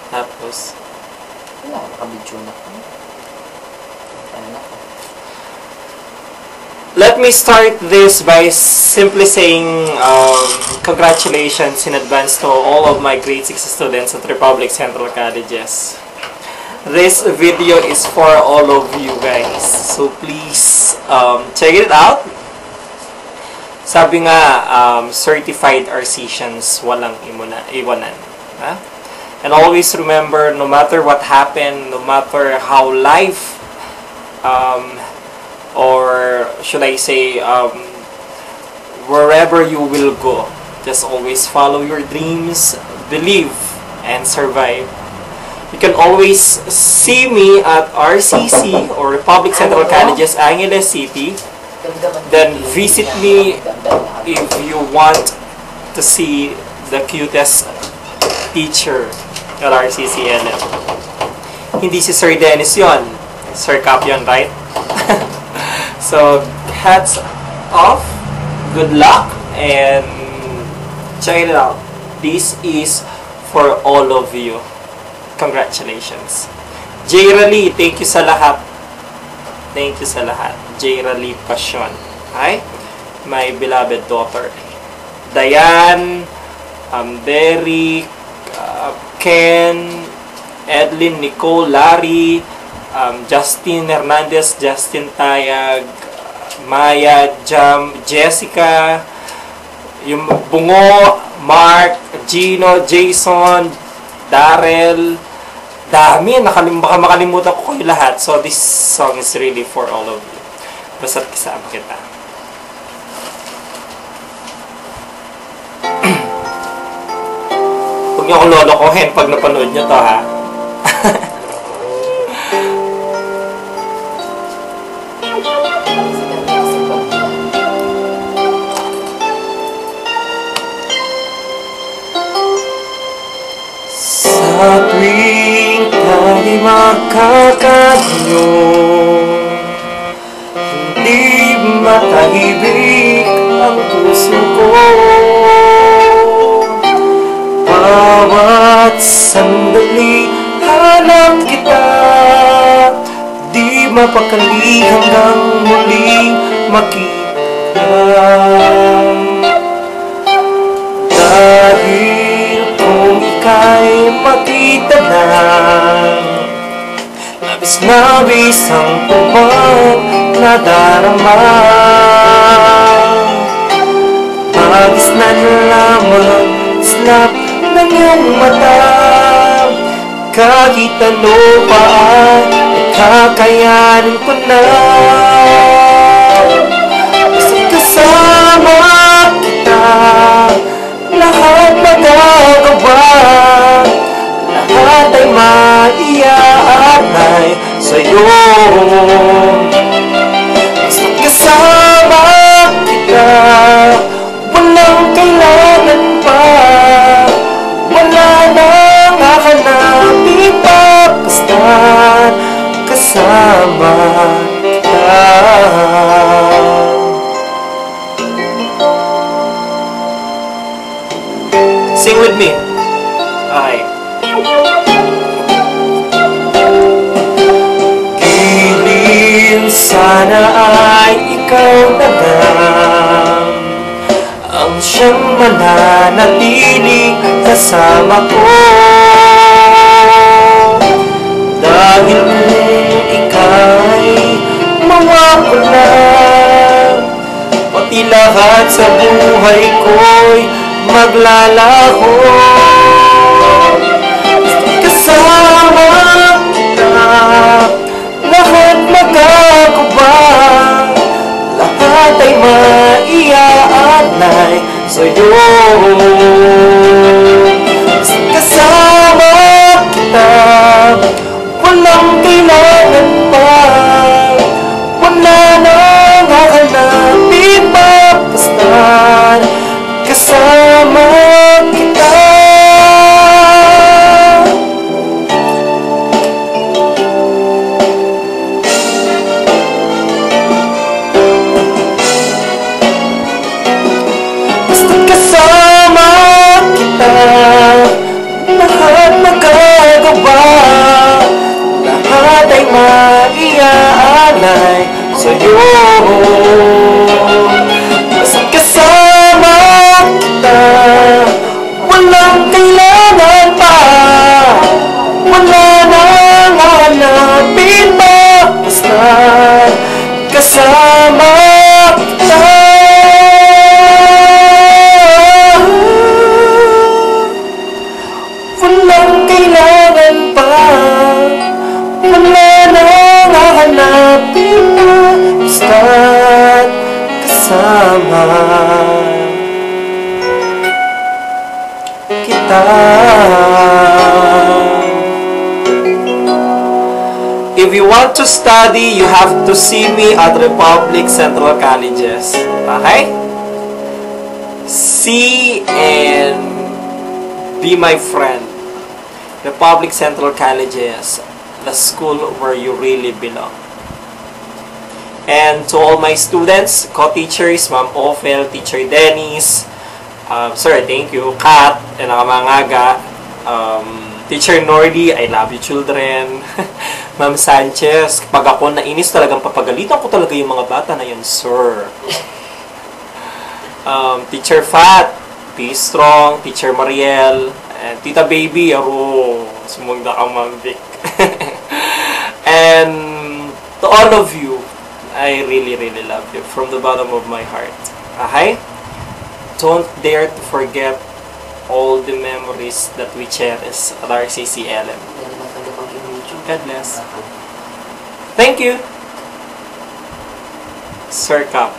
Tapos, wala, nakabidyo na ko. Ano ko? let me start this by simply saying congratulations in advance to all of my grade 6 students at Republic Central Colleges. This video is for all of you guys. So please check it out. Sabi nga, certified Arcesians, walang iwanan. Ha? And always remember, no matter what happened, no matter how life or should I say, wherever you will go, just always follow your dreams, believe, and survive. You can always see me at RCC or Republic Central Colleges, Angeles City. Then visit me if you want to see the cutest teacher at RCCLM. Hindi si Sir Dennis yon, Sir Cap yun, right? So, hats off, good luck, and check it out. This is for all of you. Congratulations. J. Raleigh, thank you sa lahat. Thank you sa lahat. J. Raleigh Passion. Hi, my beloved daughter. Diane, Derek, Ken, Edlin, Nicole, Larry, Justin Hernandez, Justin Tayag, Maya, Jam, Jessica, yung Bungo, Mark, Gino, Jason, Darrell, dami, baka makalimutan ko kayo lahat. So this song is really for all of you. Basta't kasama kita. Huwag niyo akong lolokohin pag napanood niyo to, ha? Sa tuwing tayo magkakagulong, hindi matahimik ang puso ko. Bawat sandali hanap kita, di mapakali hanggang muling makita. Dahil kung ika'y makita na, labis-labis ang tubang nadarama. Bagis na lamang slap ng iyong mata, kahit ano pa ay kakayanin ko na. Basta kasama kita, lahat magagawa, lahat ay maiaalay sa'yo. Basta kasama kita, walang kailangan pa, wala nang hahanapin pa, basta kasama kita. Sing with me. Okay. Giliw, sana ay ikaw na lang ang siyang mananatiling kasama ko. Dahil kung ika'y mawawala, pati lahat sa buhay ko'y maglalaho. Kasama kita, lahat magagawa, lahat ay maiaalay sa'yo. Kasama kita, walang kailangan pa, wala nang hahanapin pa, basta kasama kita. sana'y sa'yo. Basta kasama kita, walang kailangan pa, wala nang hahanapin pa. Basta kasama kita. Walang kailangan pa, wala nang hahanapin pa. Basta kasama kita. If you want to study, you have to see me at Republic Central Colleges. Okay? See and be my friend. Republic Central Colleges, the school where you really belong. And to all my students, co-teachers, Ma'am Ophel, Teacher Dennis, sir, thank you, Kat, and Nakamangaga, Teacher Nordy, I love you children, Ma'am Sanchez, kapag ako nainis talagang papagalitan ko talaga yung mga bata na yun, sir. Teacher Fat, be strong, Teacher Mariel, and Tita Baby, sumunda ka, Ma'am Vic. And to all of you, I really, really love you from the bottom of my heart. Okay? Don't dare to forget all the memories that we cherish at RCCLM. God bless. Thank you, Sir Cap.